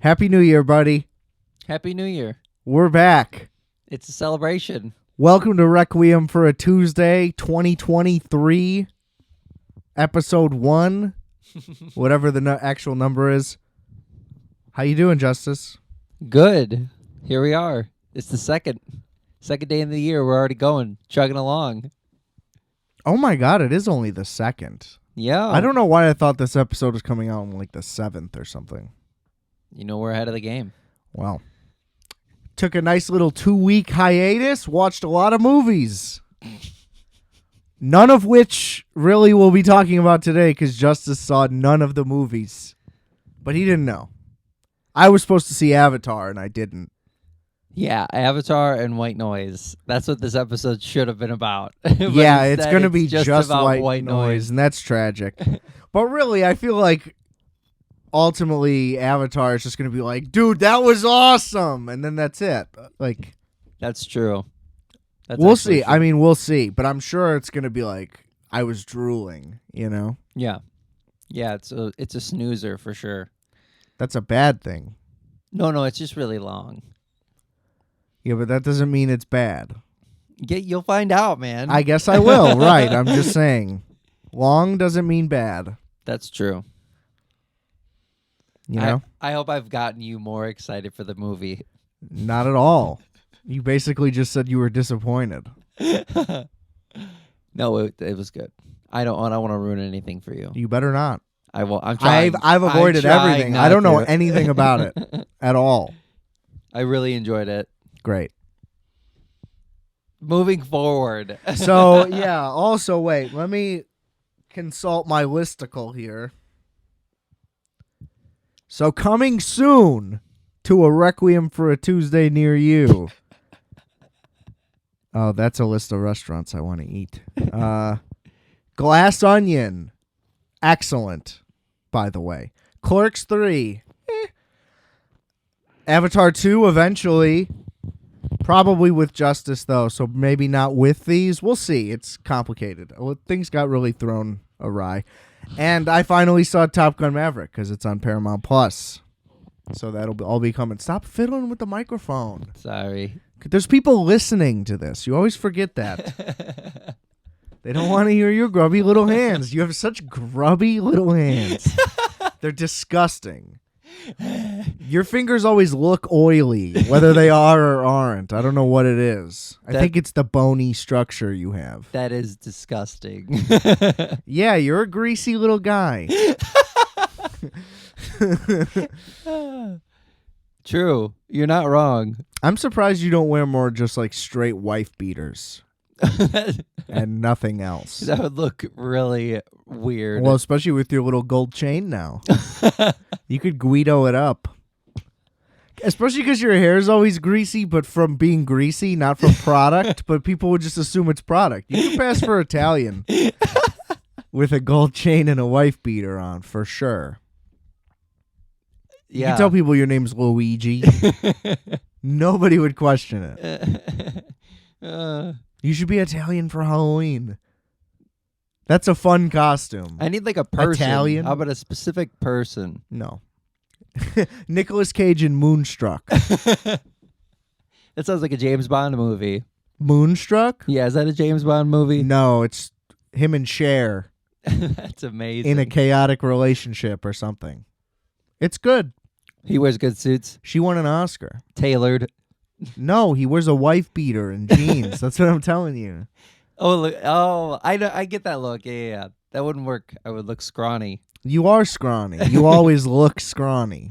Happy New Year, buddy. Happy New Year. We're back. It's a celebration. Welcome to Requiem for a Tuesday, 2023, episode 1, whatever the actual number is. How you doing, Justis? Good. Here we are. It's the second day of the year. We're already going, chugging along. Oh my God, it is only the 2nd. Yeah. I don't know why I thought this episode was coming out on like the 7th or something. You know we're ahead of the game. Well, took a nice little 2-week hiatus, watched a lot of movies. None of which really we'll be talking about today because Justis saw none of the movies. But he didn't know. I was supposed to see Avatar and I didn't. Yeah, Avatar and White Noise. That's what this episode should have been about. Yeah, it's going to be just about white noise, and that's tragic. But really, I feel like ultimately Avatar is just going to be like, dude, that was awesome, and then that's it. Like, that's true. We'll see. True. I mean, we'll see, but I'm sure it's going to be like, I was drooling, you know? Yeah. Yeah, it's a snoozer for sure. That's a bad thing. No, it's just really long. Yeah, but that doesn't mean it's bad. You'll find out, man. I guess I will, right. I'm just saying. Long doesn't mean bad. That's true. You know? I hope I've gotten you more excited for the movie. Not at all. You basically just said you were disappointed. No, it was good. I don't want to ruin anything for you. You better not. I will. I'm trying. I've avoided everything. I don't know anything about it at all. I really enjoyed it. Great. Moving forward. So, yeah. Also, wait. Let me consult my listicle here. So, coming soon to a Requiem for a Tuesday near you. Oh, that's a list of restaurants I want to eat. Glass Onion. Excellent, by the way. Clerks 3. Avatar 2 eventually. Probably with Justis, though, so maybe not with these. We'll see. It's complicated. Things got really thrown awry. And I finally saw Top Gun Maverick because it's on Paramount Plus. So that'll all be coming. Stop fiddling with the microphone. Sorry. There's people listening to this. You always forget that. They don't want to hear your grubby little hands. You have such grubby little hands. They're disgusting. Your fingers always look oily, whether they are or aren't. I don't know what it is. I think it's the bony structure you have. That is disgusting. Yeah, you're a greasy little guy. True. You're not wrong. I'm surprised you don't wear more just like straight wife beaters. And nothing else. That would look really weird. Well, especially with your little gold chain now. You could Guido it up. Especially because your hair is always greasy, but from being greasy, not from product. But people would just assume it's product. You could pass for Italian with a gold chain and a wife beater on, for sure. You can tell people your name's Luigi. Nobody would question it. You should be Italian for Halloween. That's a fun costume. I need like a person. Italian? How about a specific person? No. Nicolas Cage in Moonstruck. That sounds like a James Bond movie. Moonstruck? Yeah, is that a James Bond movie? No, it's him and Cher. That's amazing. In a chaotic relationship or something. It's good. He wears good suits. She won an Oscar. Tailored. No, he wears a wife beater and jeans. That's what I'm telling you. Oh, look, I get that look. Yeah. That wouldn't work. I would look scrawny. You are scrawny. You always look scrawny.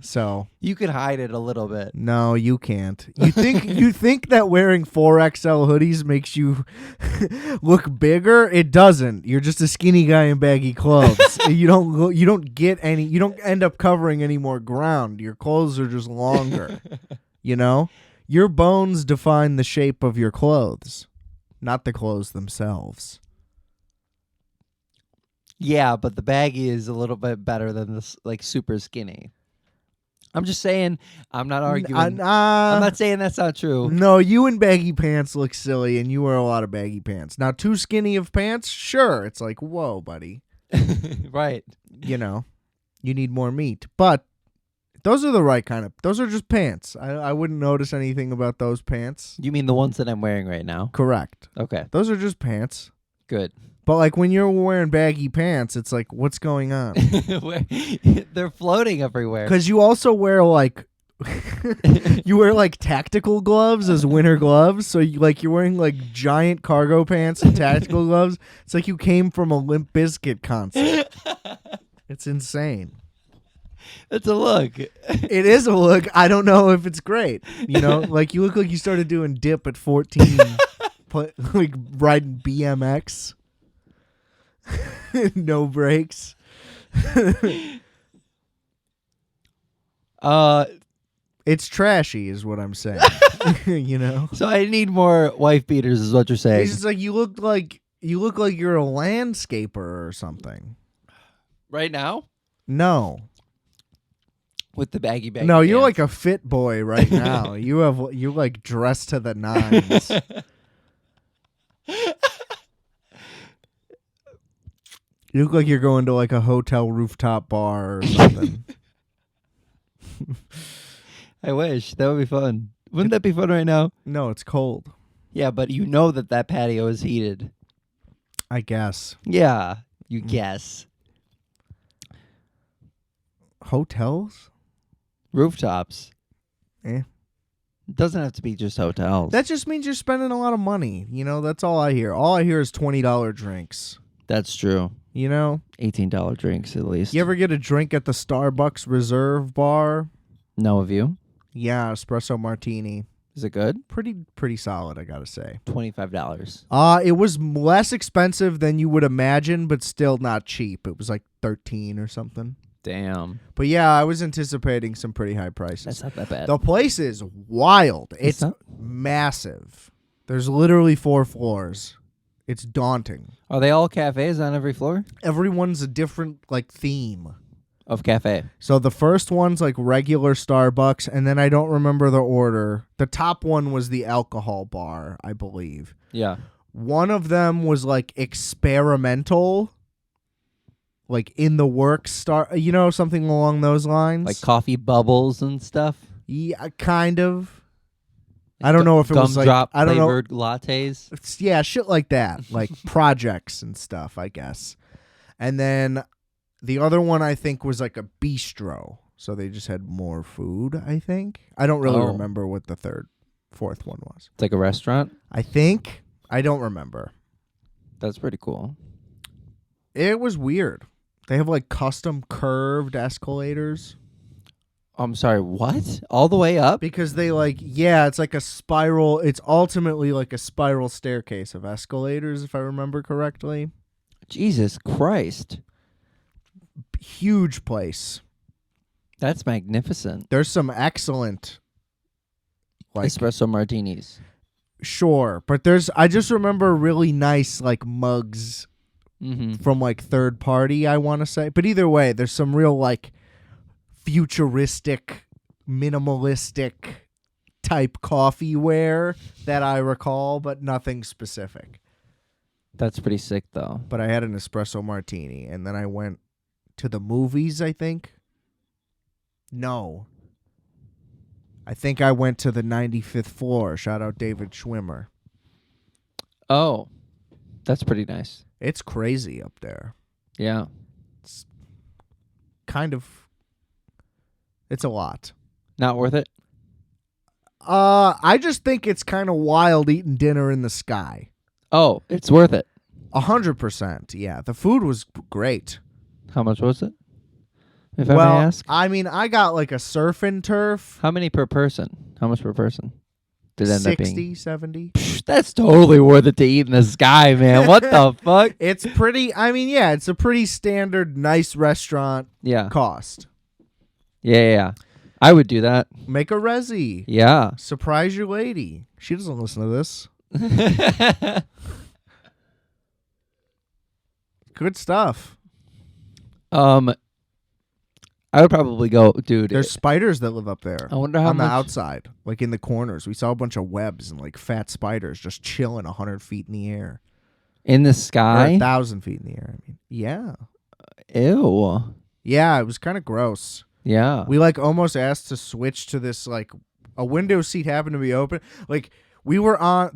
So you could hide it a little bit. No, you can't. You think that wearing 4XL hoodies makes you look bigger? It doesn't. You're just a skinny guy in baggy clothes. You don't end up covering any more ground. Your clothes are just longer. You know? Your bones define the shape of your clothes, not the clothes themselves. Yeah, but the baggy is a little bit better than this, like, super skinny. I'm just saying, I'm not arguing. I'm not saying that's not true. No, you in baggy pants look silly, and you wear a lot of baggy pants. Now, too skinny of pants? Sure. It's like, whoa, buddy. Right. You know, you need more meat. But Those are the right kind of. Those are just pants. I wouldn't notice anything about those pants. You mean the ones that I'm wearing right now? Correct. Okay. Those are just pants. Good. But like when you're wearing baggy pants, it's like, what's going on? They're floating everywhere. Because you also wear like, you wear like tactical gloves as winter gloves. So you're wearing like giant cargo pants and tactical gloves. It's like you came from a Limp Bizkit concert. It's insane. It's a look. It is a look. I don't know if it's great. You know, like you look like you started doing dip at 14, like riding BMX. No brakes. It's trashy is what I'm saying. You know? So I need more wife beaters is what you're saying. It's just like you look like you're a landscaper or something. Right now? No. With the baggy No, you're pants. like a fit boy right now. you're like dressed to the nines. You look like you're going to like a hotel rooftop bar or something. I wish. That would be fun. Wouldn't that be fun right now? No, it's cold. Yeah, but you know that patio is heated. I guess. Yeah, you guess. Hotels? Rooftops. Eh. It doesn't have to be just hotels. That just means you're spending a lot of money. You know, that's all I hear. All I hear is $20 drinks. That's true. You know? $18 drinks at least. You ever get a drink at the Starbucks Reserve bar? No of you? Yeah, espresso martini. Is it good? Pretty solid, I gotta say. $25. It was less expensive than you would imagine, but still not cheap. It was like 13 or something. Damn. But yeah, I was anticipating some pretty high prices. That's not that bad. The place is wild. It's not? massive. There's literally 4 floors. It's daunting. Are they all cafes on every floor? Everyone's a different like theme. Of cafe. So the first one's like regular Starbucks, and then I don't remember the order. The top one was the alcohol bar, I believe. Yeah. One of them was like experimental, like in the works, something along those lines. Like coffee bubbles and stuff? Yeah, kind of. I don't know if it was like gumdrop I don't know. flavored lattes. Yeah, shit like that, like projects and stuff, I guess. And then the other one I think was like a bistro, so they just had more food. I think I don't really remember what the fourth one was. It's like a restaurant. I think I don't remember. That's pretty cool. It was weird. They have like custom curved escalators. I'm sorry, what? All the way up? Because they it's like a spiral. It's ultimately like a spiral staircase of escalators, if I remember correctly. Jesus Christ. Huge place. That's magnificent. There's some excellent espresso martinis. Sure, but I just remember really nice like mugs from like third party, I want to say. But either way, there's some real like futuristic, minimalistic type coffee ware that I recall, but nothing specific. That's pretty sick, though. But I had an espresso martini, and then I went to the movies, I think. No. I think I went to the 95th floor. Shout out David Schwimmer. Oh, that's pretty nice. It's crazy up there. Yeah. It's a lot. Not worth it? I just think it's kind of wild eating dinner in the sky. Oh, it's worth it. 100%. Yeah. The food was great. How much was it? If I may ask. I mean, I got like a surf and turf. How many per person? How much per person? Did it end up being 60, 70. Psh, that's totally worth it to eat in the sky, man. What the fuck? It's pretty, it's a pretty standard, nice restaurant cost. Yeah. I would do that. Make a resi. Yeah. Surprise your lady. She doesn't listen to this. Good stuff. I would probably go, dude. There's spiders that live up there. I wonder how on much... the outside, like in the corners. We saw a bunch of webs and like fat spiders just chilling 100 feet in the air. In the sky? Or 1,000 feet in the air. I mean, yeah. Ew. Yeah, it was kind of gross. Yeah. We like almost asked to switch to this like a window seat happened to be open. Like we were on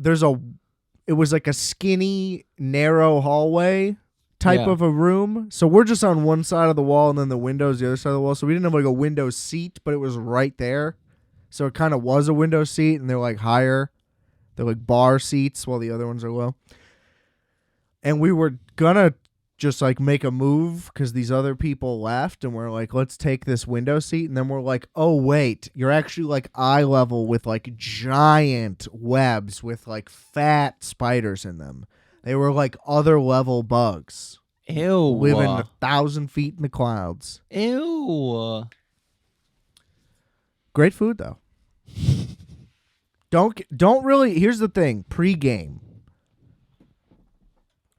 it was like a skinny narrow hallway type of a room. So we're just on one side of the wall and then the window's the other side of the wall. So we didn't have like a window seat, but it was right there. So it kind of was a window seat and they're like higher. They're like bar seats while the other ones are low. And we were gonna just like make a move because these other people left and we're like, let's take this window seat. And then we're like, oh, wait, you're actually like eye level with like giant webs with like fat spiders in them. They were like other level bugs. Ew. Living 1,000 feet in the clouds. Ew. Great food though. Don't really, here's the thing, pre-game.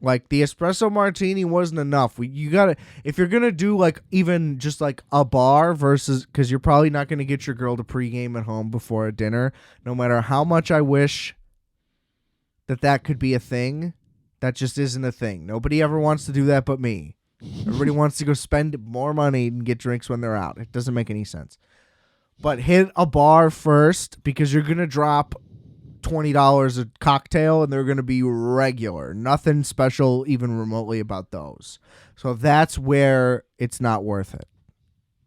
Like, the espresso martini wasn't enough. You gotta, if you're gonna do like even just like a bar versus, because you're probably not gonna get your girl to pregame at home before a dinner. No matter how much I wish that could be a thing, that just isn't a thing. Nobody ever wants to do that but me. Everybody wants to go spend more money and get drinks when they're out. It doesn't make any sense. But hit a bar first because you're gonna drop $20 a cocktail and they're going to be regular. Nothing special even remotely about those. So that's where it's not worth it.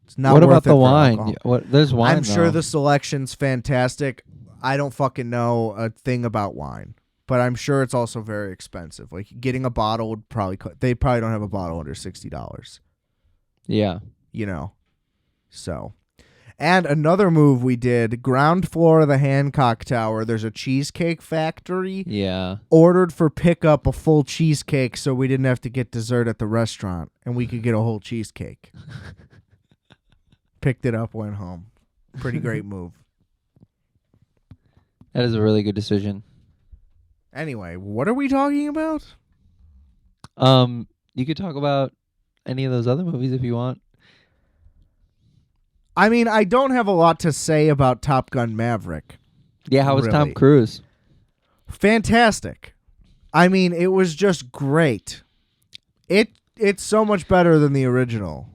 It's not what worth about it the wine? There's wine. I'm sure the selection's fantastic. I don't fucking know a thing about wine, but I'm sure it's also very expensive. Like getting a bottle would probably they probably don't have a bottle under $60. Yeah. You know. So and another move we did, ground floor of the Hancock Tower, there's a cheesecake factory. Yeah. Ordered for pickup a full cheesecake so we didn't have to get dessert at the restaurant and we could get a whole cheesecake. Picked it up, went home. Pretty great move. That is a really good decision. Anyway, what are we talking about? You could talk about any of those other movies if you want. I mean, I don't have a lot to say about Top Gun Maverick. Yeah, how was really. Tom Cruise? Fantastic. I mean, it was just great. It's so much better than the original.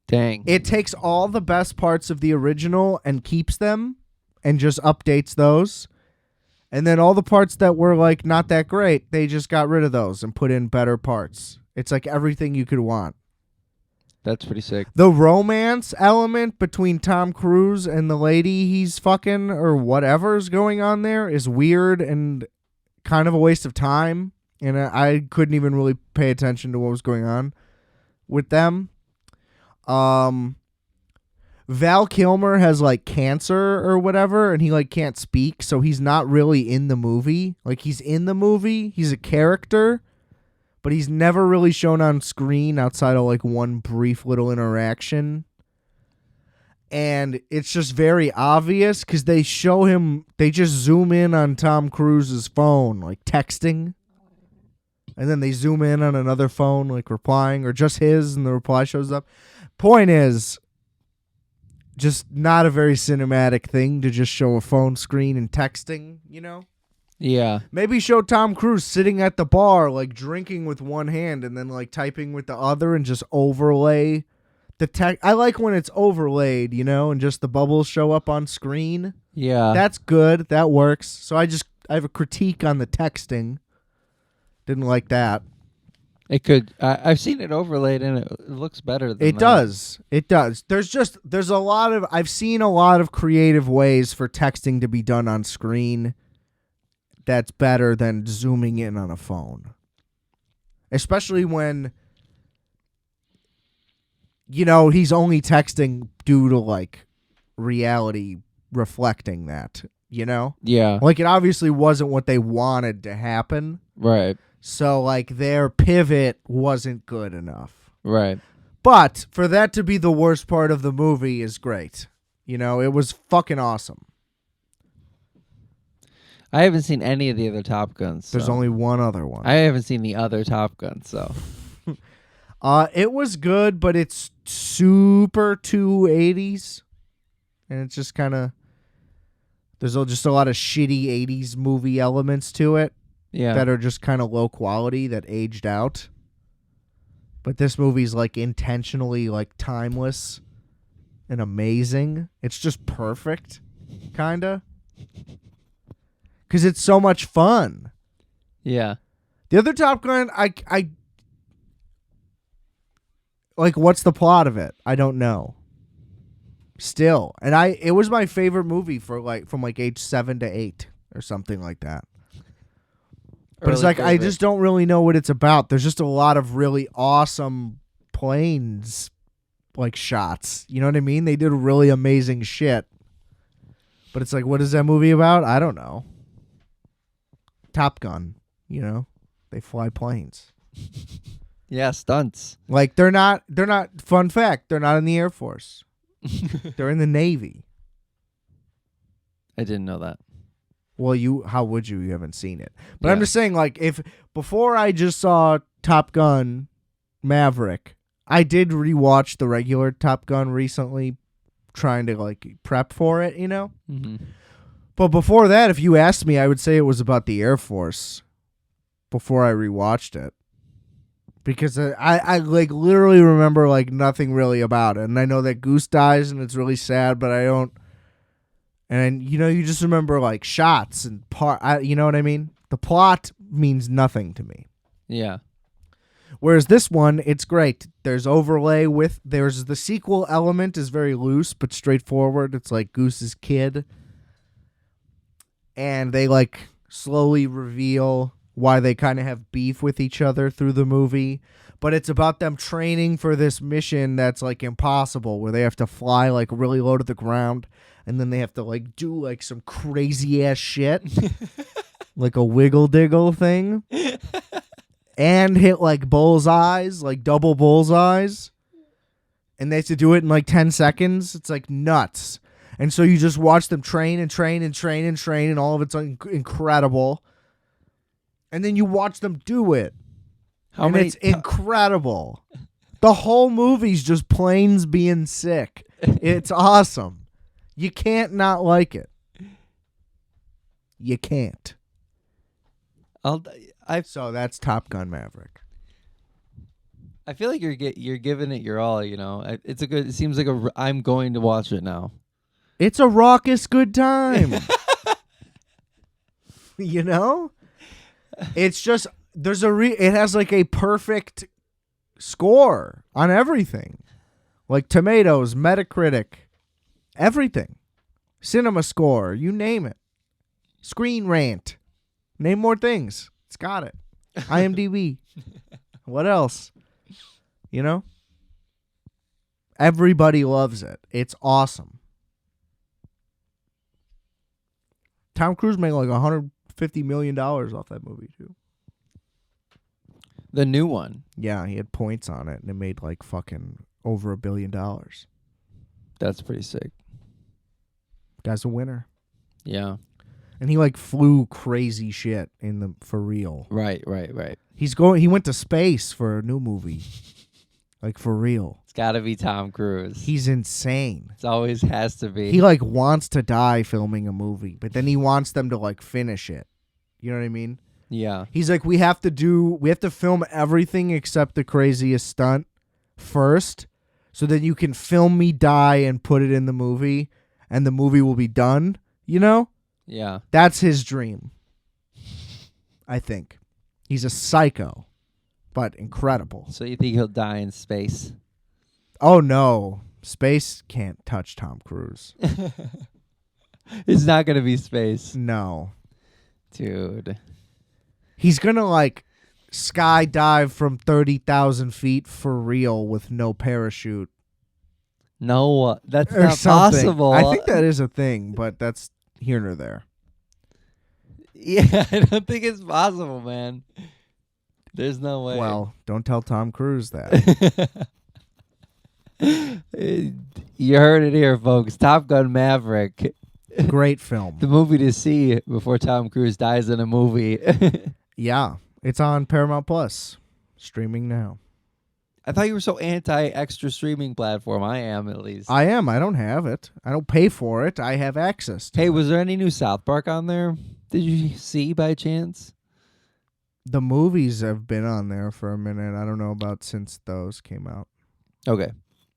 Dang. It takes all the best parts of the original and keeps them and just updates those. And then all the parts that were like not that great, they just got rid of those and put in better parts. It's like everything you could want. That's pretty sick. The romance element between Tom Cruise and the lady he's fucking or whatever's going on there is weird and kind of a waste of time. And I couldn't even really pay attention to what was going on with them. Val Kilmer has like cancer or whatever and he like can't speak. So he's not really in the movie. Like he's in the movie. He's a character. But he's never really shown on screen outside of like one brief little interaction. And it's just very obvious because they show him, they just zoom in on Tom Cruise's phone, like texting. And then they zoom in on another phone, like replying, or just his, and the reply shows up. Point is, just not a very cinematic thing to just show a phone screen and texting, you know? Yeah. Maybe show Tom Cruise sitting at the bar, like drinking with one hand and then like typing with the other and just overlay the tech. I like when it's overlaid, you know, and just the bubbles show up on screen. Yeah. That's good. That works. So I have a critique on the texting. Didn't like that. It could. I've seen it overlaid and it looks better than it does. It does. There's a lot of, I've seen a lot of creative ways for texting to be done on screen. That's better than zooming in on a phone. Especially when, you know, he's only texting due to, like, reality reflecting that, you know? Yeah. Like, it obviously wasn't what they wanted to happen. Right. So, like, their pivot wasn't good enough. Right. But for that to be the worst part of the movie is great. You know, it was fucking awesome. I haven't seen any of the other Top Guns. There's only one other one. I haven't seen the other Top Guns, so. It was good, but it's super 280s. And it's just kind of, there's just a lot of shitty 80s movie elements to it. Yeah. That are just kind of low quality that aged out. But this movie's like intentionally like timeless. and amazing. It's just perfect, kind of. Because it's so much fun. Yeah. The other Top Gun, I like, what's the plot of it? I don't know. Still. And it was my favorite movie for from age 7 to 8 or something like that. But it's like, I just don't really know what it's about. There's just a lot of really awesome planes, shots. You know what I mean? They did really amazing shit. But it's like, what is that movie about? I don't know. Top Gun, they fly planes. Yeah, stunts. They're not, fun fact, they're not in the Air Force. They're in the Navy. I didn't know that. Well, how would you? You haven't seen it. But I'm just saying, if before I just saw Top Gun Maverick, I did rewatch the regular Top Gun recently, trying to prep for it, Mm-hmm. But before that, if you asked me, I would say it was about the Air Force before I rewatched it. Because I literally remember nothing really about it. And I know that Goose dies and it's really sad, but I don't. And you just remember shots and you know what I mean? The plot means nothing to me. Yeah. Whereas this one, it's great. There's overlay there's the sequel element is very loose but straightforward. It's Goose's kid. And they slowly reveal why they kind of have beef with each other through the movie. But it's about them training for this mission that's impossible, where they have to fly really low to the ground, and then they have to do some crazy ass shit. Like a wiggle diggle thing. And hit bullseyes, double bullseyes. And they have to do it in 10 seconds. It's nuts. And so you just watch them train and train and train and train, and all of it's incredible. And then you watch them do it. It's incredible. The whole movie's just planes being sick. It's awesome. You can't not like it. You can't. So that's Top Gun Maverick. I feel like you're giving it your all. It seems like I'm going to watch it now. It's a raucous good time. It's just it has a perfect score on everything. Tomatoes, Metacritic, everything. Cinema Score, you name it. Screen Rant. Name more things. It's got it. IMDb. What else? Everybody loves it. It's awesome. Tom Cruise made $150 million off that movie too. The new one. Yeah, he had points on it, and it made fucking over $1 billion. That's pretty sick. Guy's a winner. Yeah. And he flew crazy shit for real. Right. He went to space for a new movie. For real. It's got to be Tom Cruise. He's insane. It always has to be. He wants to die filming a movie, but then he wants them to finish it. You know what I mean? Yeah. He's we have to film everything except the craziest stunt first, so that you can film me die and put it in the movie, and the movie will be done, Yeah. That's his dream. I think. He's a psycho, but incredible. So you think he'll die in space? Oh, no. Space can't touch Tom Cruise. It's not going to be space. No. Dude. He's going to, skydive from 30,000 feet for real with no parachute. No, that's or not something. Possible. I think that is a thing, but that's here nor there. Yeah, I don't think it's possible, man. There's no way. Well, don't tell Tom Cruise that. You heard it here, folks. Top Gun Maverick. Great film. The movie to see before Tom Cruise dies in a movie. Yeah, it's on Paramount Plus, streaming now. I thought you were so anti-extra streaming platform. I am, at least. I am. I don't have it. I don't pay for it. I have access to it. Hey, was there any new South Park on there? Did you see by chance? The movies have been on there for a minute. I don't know about since those came out. Okay.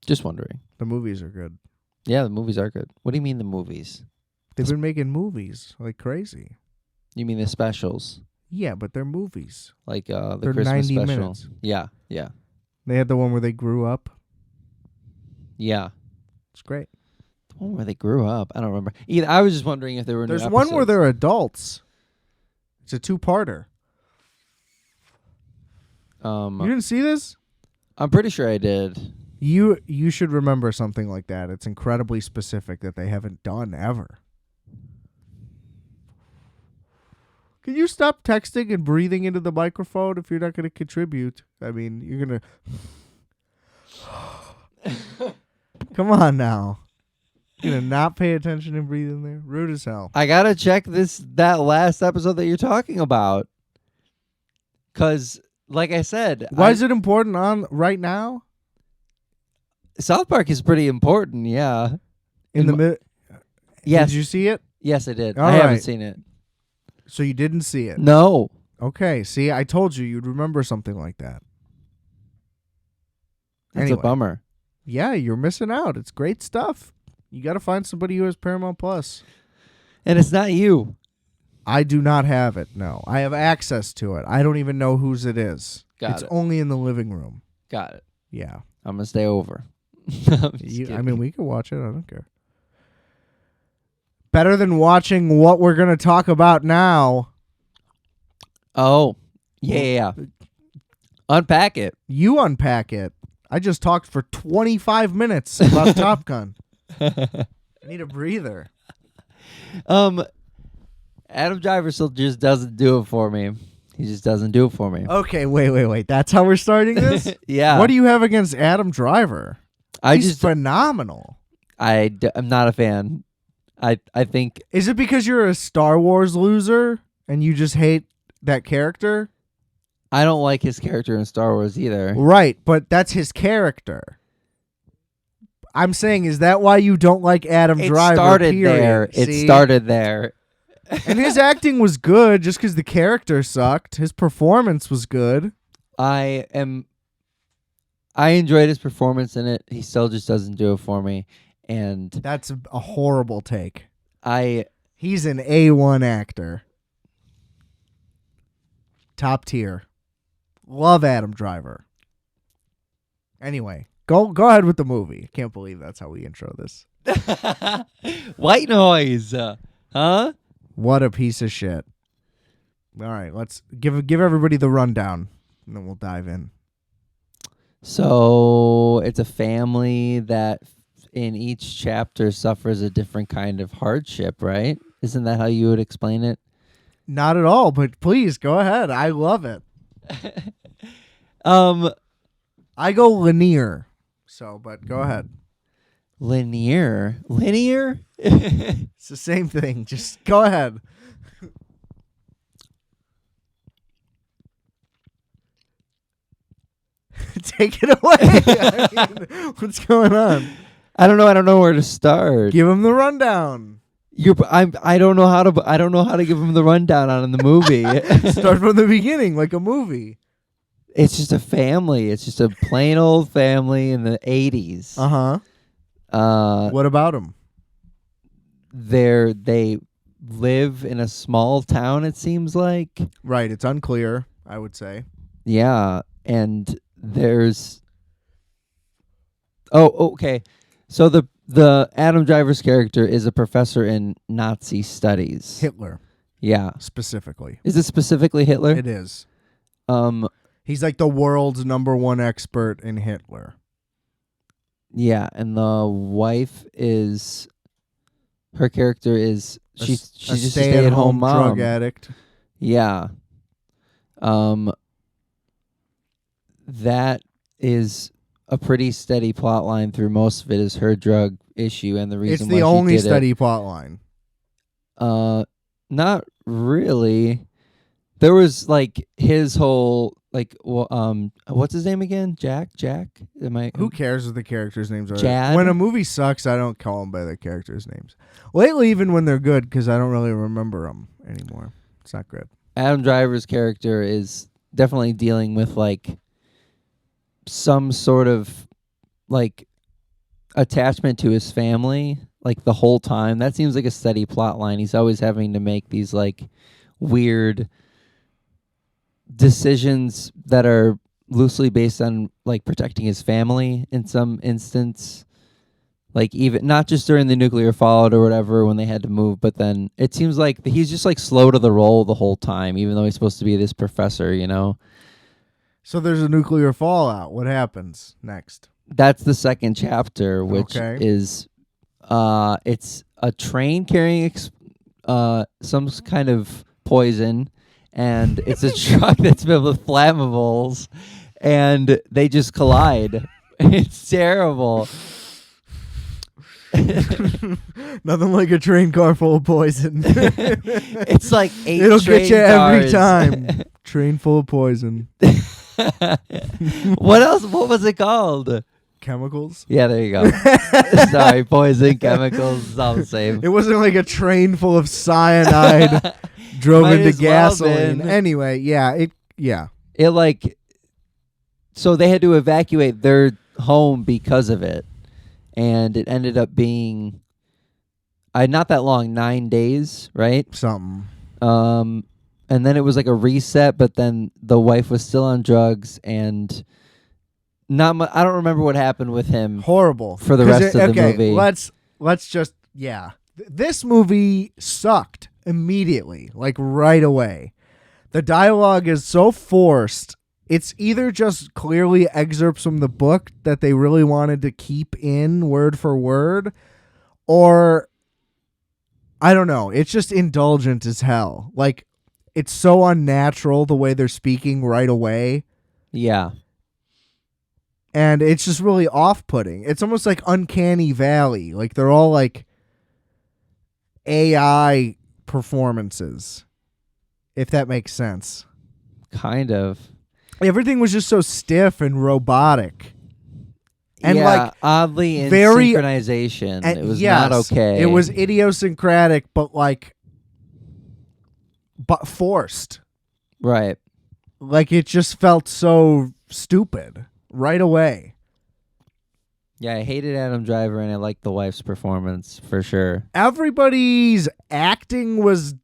Just wondering. The movies are good. Yeah, the movies are good. What do you mean the movies? They've been making movies like crazy. You mean the specials? Yeah, but they're movies. Like the They're Christmas 90 special? minutes. Yeah. They had the one where they grew up. Yeah. It's great. The one where they grew up. I don't remember. Either. I was just wondering if there were There's new one where episodes. they're adults. It's a 2-parter. You didn't see this? I'm pretty sure I did. You should remember something like that. It's incredibly specific that they haven't done ever. Can you stop texting and breathing into the microphone if you're not going to contribute? I mean, you're going to... Come on now. You're going to not pay attention and breathe in there? Rude as hell. I gotta check that last episode that you're talking about. Because, like I said... Why is it important on right now? South Park is pretty important, yeah. In the mid... Yes. Did you see it? Yes, I did. All I haven't right. seen it. So you didn't see it? No. Okay, see, I told you you'd remember something like that. That's Anyway. a bummer. Yeah, you're missing out. It's great stuff. You got to find somebody who has Paramount Plus. And it's not you. I do not have it, no. I have access to it. I don't even know whose it is. Got it. It's only in the living room. Got it. Yeah. I'm going to stay over. I mean, we can watch it. I don't care. Better than watching what we're going to talk about now. Oh, yeah. Unpack it. You unpack it. I just talked for 25 minutes about Top Gun. I need a breather. Adam Driver still just doesn't do it for me. He just doesn't do it for me. Okay, wait. That's how we're starting this? Yeah. What do you have against Adam Driver? He's phenomenal. I'm not a fan. I think... Is it because you're a Star Wars loser and you just hate that character? I don't like his character in Star Wars either. Right, but that's his character. I'm saying, is that why you don't like Adam Driver? It started there. And his acting was good just because the character sucked. His performance was good. I enjoyed his performance in it. He still just doesn't do it for me. And that's a horrible take. He's an A1 actor. Top tier. Love Adam Driver. Anyway, go ahead with the movie. Can't believe that's how we intro this. White noise. Huh? What a piece of shit. All right, let's give everybody the rundown, and then we'll dive in. So it's a family that in each chapter suffers a different kind of hardship, right? Isn't that how you would explain it? Not at all, but please go ahead. I love it. I go linear. But go ahead. Linear? It's the same thing. Just go ahead. Take it away. I mean, what's going on? I don't know where to start. Give him the rundown. I don't know how to give him the rundown on the movie. Start from the beginning, like a movie. It's just a family. It's just a plain old family in the 80s. What about them? They live in a small town, it seems like. Right. It's unclear, I would say. Yeah. And there's... Oh, okay. So the Adam Driver's character is a professor in Nazi studies. Hitler. Yeah. Specifically. Is it specifically Hitler? It is. He's like the world's #1 expert in Hitler. Yeah, and the wife is... Her character is... She's just a stay-at-home mom. Drug addict. Yeah. That is a pretty steady plot line through most of it is her drug issue and the reason it's why the she only did steady plot line. Not really. There was like his whole what's his name again? Jack? Who cares what the characters' names are? Chad? When a movie sucks, I don't call them by their characters' names. Lately, even when they're good, because I don't really remember them anymore. It's not good. Adam Driver's character is definitely dealing with like some sort of like attachment to his family, like the whole time. That seems like a steady plot line. He's always having to make these like weird decisions that are loosely based on like protecting his family in some instance. Like even not just during the nuclear fallout or whatever when they had to move, but then it seems like he's just like slow to the roll the whole time, even though he's supposed to be this professor, you know? So there's a nuclear fallout. What happens next? That's the second chapter, which is it's a train carrying some kind of poison, and it's a truck that's filled with flammables, and they just collide. It's terrible. Nothing like a train car full of poison. It's like 8 It'll train get you cars. every time. Train full of poison. What else? What was it called? Chemicals? Yeah, there you go. Sorry, poison, chemicals, it's all the same. It wasn't like a train full of cyanide drove Might into as well gasoline. been. Anyway, yeah. It like, so they had to evacuate their home because of it. And it ended up being not that long, 9 days, right? Something. And then it was like a reset, but then the wife was still on drugs, and I don't remember what happened with him. Horrible for the rest of the movie. Let's just this movie sucked immediately, like right away. The dialogue is so forced. It's either just clearly excerpts from the book that they really wanted to keep in word for word, or I don't know. It's just indulgent as hell. Like, it's so unnatural the way they're speaking right away. Yeah. And it's just really off-putting. It's almost like Uncanny Valley. Like, they're all like AI performances, if that makes sense. Kind of. Everything was just so stiff and robotic. And like oddly in very synchronization. It was not okay. It was idiosyncratic, but forced. Right. Like it just felt so stupid right away. Yeah, I hated Adam Driver and I liked the wife's performance for sure. Everybody's acting was,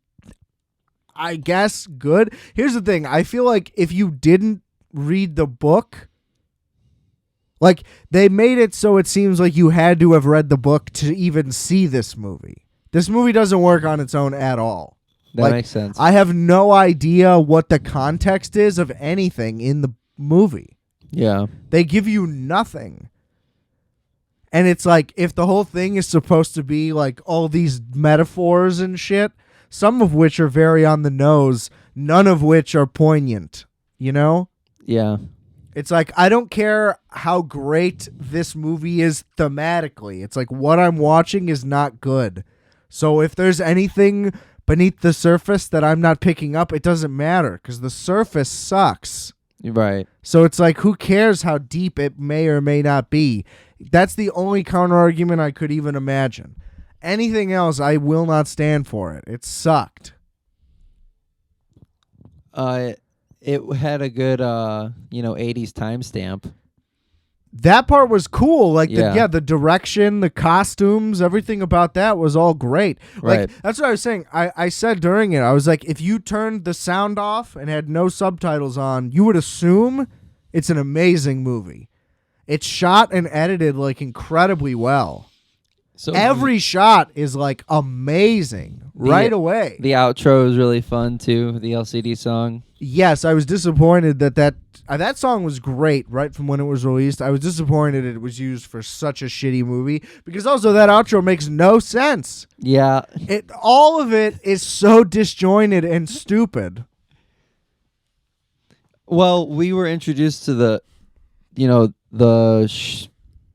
I guess, good. Here's the thing. I feel like if you didn't read the book, like they made it so it seems like you had to have read the book to even see this movie. This movie doesn't work on its own at all. That makes sense. I have no idea what the context is of anything in the movie. Yeah. They give you nothing. And it's like, if the whole thing is supposed to be like all these metaphors and shit, some of which are very on the nose, none of which are poignant, you know? Yeah. It's like, I don't care how great this movie is thematically. It's like, what I'm watching is not good. So if there's anything beneath the surface that I'm not picking up, it doesn't matter because the surface sucks. Right. So it's like, who cares how deep it may or may not be? That's the only counter argument I could even imagine. Anything else, I will not stand for it. It sucked. It had a good 80s timestamp. That part was cool. Like the direction, the costumes, everything about that was all great. Right. Like that's what I was saying. I said during it, I was like, if you turned the sound off and had no subtitles on, you would assume it's an amazing movie. It's shot and edited like incredibly well. So every shot is like amazing right away. The outro is really fun too, the LCD song. Yes, I was disappointed that song was great right from when it was released. I was disappointed it was used for such a shitty movie because also that outro makes no sense. Yeah. All of it is so disjointed and stupid. Well, we were introduced to the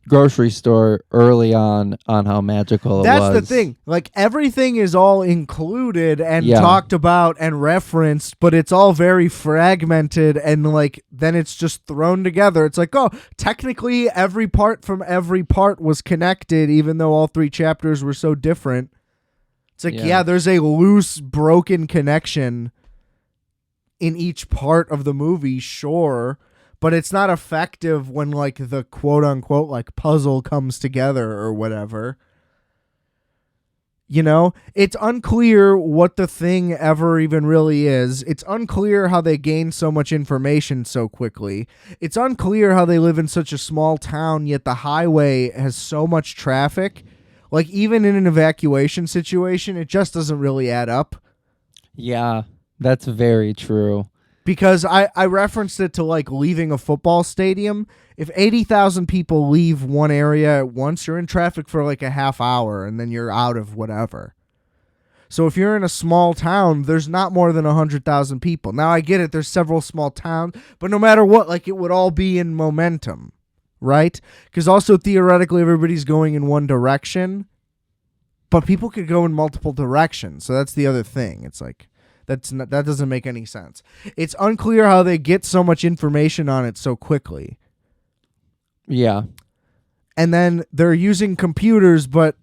grocery store early on how magical it was. That's the thing. Like everything is all included and talked about and referenced, but it's all very fragmented and like then it's just thrown together. It's like, oh, technically every part from every part was connected even though all 3 chapters were so different. It's like, yeah, there's a loose, broken connection in each part of the movie, sure, but it's not effective when like the quote unquote like puzzle comes together or whatever. You know, it's unclear what the thing ever even really is. It's unclear how they gain so much information so quickly. It's unclear how they live in such a small town, yet the highway has so much traffic. Like, even in an evacuation situation, it just doesn't really add up. Yeah, that's very true. Because I referenced it to, like, leaving a football stadium. If 80,000 people leave one area at once, you're in traffic for, like, a half hour, and then you're out of whatever. So if you're in a small town, there's not more than 100,000 people. Now, I get it. There's several small towns. But no matter what, like, it would all be in momentum, right? Because also, theoretically, everybody's going in one direction. But people could go in multiple directions. So that's the other thing. It's like... that doesn't make any sense. It's unclear how they get so much information on it so quickly. Yeah. And then they're using computers, but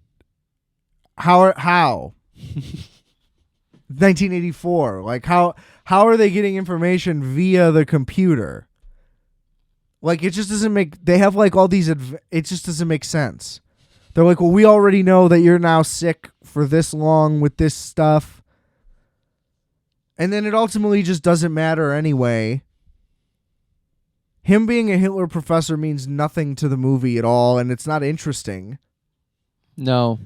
how? 1984. Like how are they getting information via the computer? Like it just doesn't make. They have like all these. It just doesn't make sense. They're like, well, we already know that you're now sick for this long with this stuff. And then it ultimately just doesn't matter anyway. Him being a Hitler professor means nothing to the movie at all, and it's not interesting. No.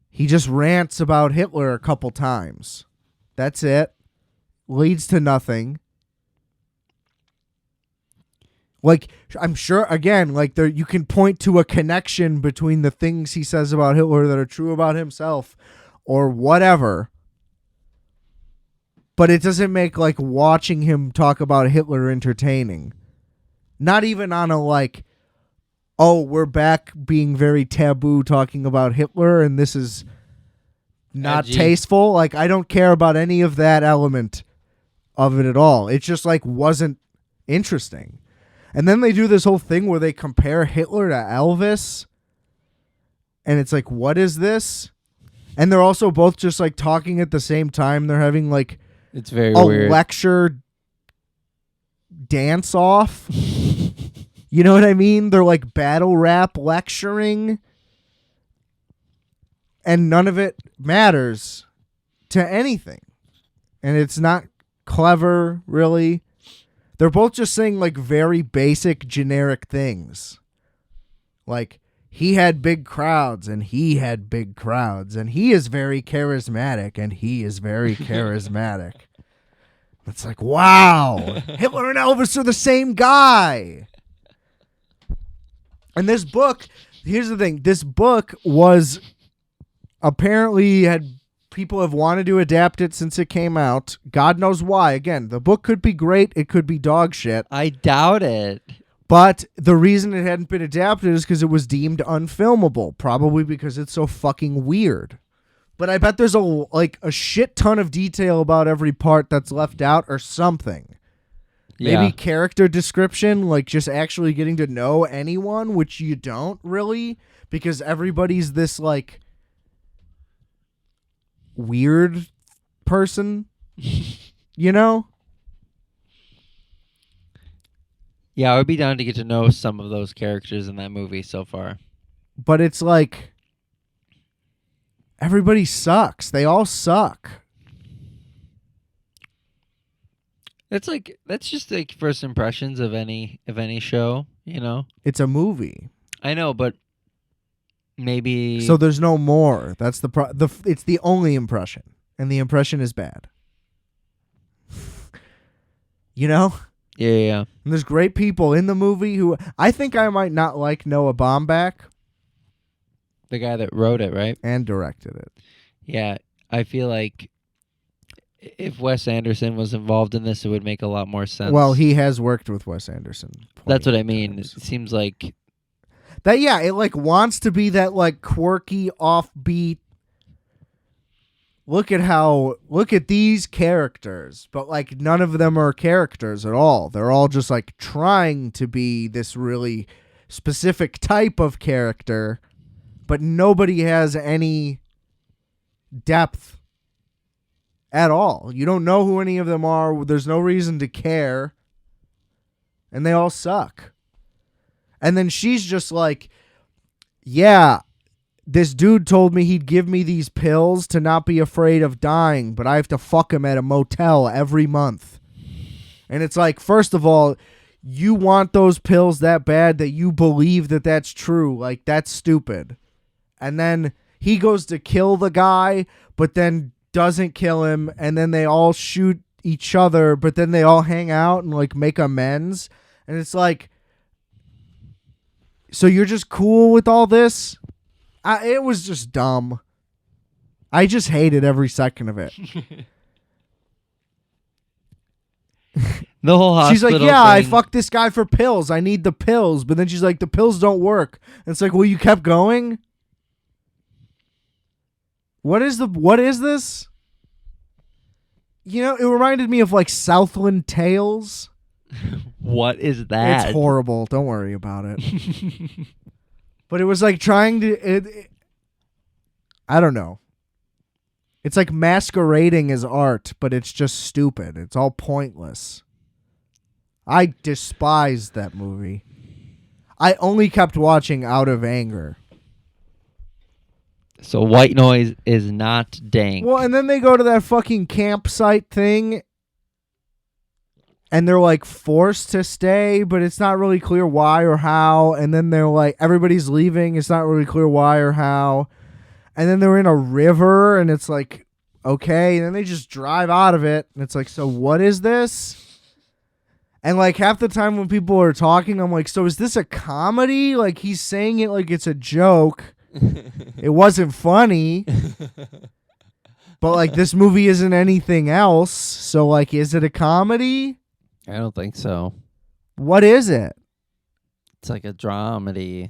He just rants about Hitler a couple times. That's it. Leads to nothing. Like, I'm sure, again, like there, you can point to a connection between the things he says about Hitler that are true about himself or whatever. But it doesn't make, like, watching him talk about Hitler entertaining. Not even on a, like, oh, we're back being very taboo talking about Hitler and this is not edgy. Tasteful. Like, I don't care about any of that element of it at all. It just, like, wasn't interesting. And then they do this whole thing where they compare Hitler to Elvis. And it's like, what is this? And they're also both just, like, talking at the same time. They're having, like... It's very a weird. Lecture dance off. You know what I mean? They're like battle rap lecturing. And none of it matters to anything. And it's not clever, really. They're both just saying like very basic, generic things. Like, he had big crowds, and he had big crowds, and he is very charismatic, and he is very charismatic. It's like, wow, Hitler and Elvis are the same guy. And this book, here's the thing, this book was apparently people have wanted to adapt it since it came out. God knows why. Again, the book could be great, it could be dog shit. I doubt it. But the reason it hadn't been adapted is because it was deemed unfilmable. Probably because it's so fucking weird. But I bet there's a shit ton of detail about every part that's left out or something. Yeah. Maybe character description, like just actually getting to know anyone, which you don't really, because everybody's this like weird person, you know? Yeah, I would be down to get to know some of those characters in that movie so far. But it's like everybody sucks. They all suck. That's just like first impressions of any show, you know? It's a movie. I know, but maybe So there's no more. That's it's the only impression, and the impression is bad. You know? Yeah. And there's great people in the movie who I think I might not like Noah Baumbach. The guy that wrote it, right? And directed it. Yeah, I feel like if Wes Anderson was involved in this, it would make a lot more sense. Well, he has worked with Wes Anderson. That's what I mean. Times. It seems like that. Yeah, it like wants to be that like quirky, offbeat. Look at these characters, but like none of them are characters at all. They're all just like trying to be this really specific type of character, but nobody has any depth at all. You don't know who any of them are. There's no reason to care. And they all suck. And then she's just like, yeah, this dude told me he'd give me these pills to not be afraid of dying, but I have to fuck him at a motel every month. And it's like, first of all, you want those pills that bad that you believe that that's true. Like, that's stupid. And then he goes to kill the guy, but then doesn't kill him. And then they all shoot each other, but then they all hang out and like make amends. And it's like, so you're just cool with all this? It was just dumb. I just hated every second of it. The whole hospital she's like, yeah, I thing. fucked this guy for pills. I need the pills. But then she's like, the pills don't work. And it's like, well, you kept going? What is this? You know, it reminded me of like Southland Tales. What is that? It's horrible. Don't worry about it. But it was like trying to... I don't know. It's like masquerading as art, but it's just stupid. It's all pointless. I despised that movie. I only kept watching out of anger. So White Noise is not dank. Well, and then they go to that fucking campsite thing, and they're like forced to stay, but it's not really clear why or how. And then they're like, everybody's leaving. It's not really clear why or how. And then they're in a river, and it's like, okay. And then they just drive out of it, and it's like, so what is this? And like half the time when people are talking, I'm like, so is this a comedy? Like he's saying it like it's a joke. It wasn't funny. But like this movie isn't anything else. So like, is it a comedy? I don't think so. What is it? It's like a dramedy.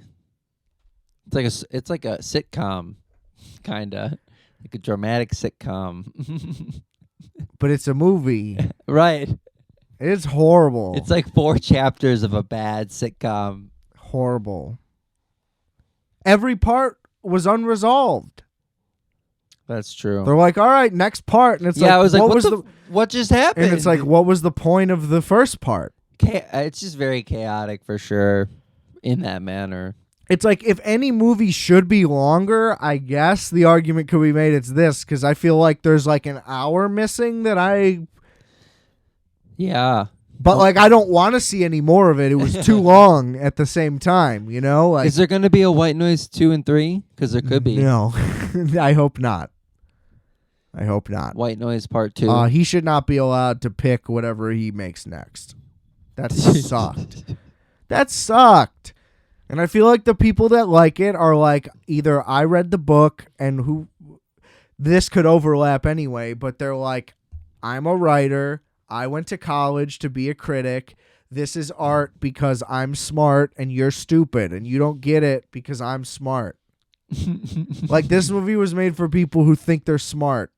It's like a sitcom, kinda like a dramatic sitcom. But it's a movie. Right. It's horrible. It's like 4 chapters of a bad sitcom. Horrible. Every part was unresolved. That's true. They're like, all right, next part. And it's like, I was like, what was what just happened? And it's like, what was the point of the first part? It's just very chaotic for sure in that manner. It's like, if any movie should be longer, I guess the argument could be made it's this, because I feel like there's like an hour missing that Yeah. But like, I don't want to see any more of it. It was too long at the same time, you know? Like, is there going to be a White Noise 2 and 3? Because there could be. No. I hope not. I hope not. White Noise Part 2. He should not be allowed to pick whatever he makes next. That sucked. That sucked. And I feel like the people that like it are like, either I read the book and who this could overlap anyway, but they're like, I'm a writer. I went to college to be a critic. This is art because I'm smart and you're stupid and you don't get it because I'm smart. Like, this movie was made for people who think they're smart.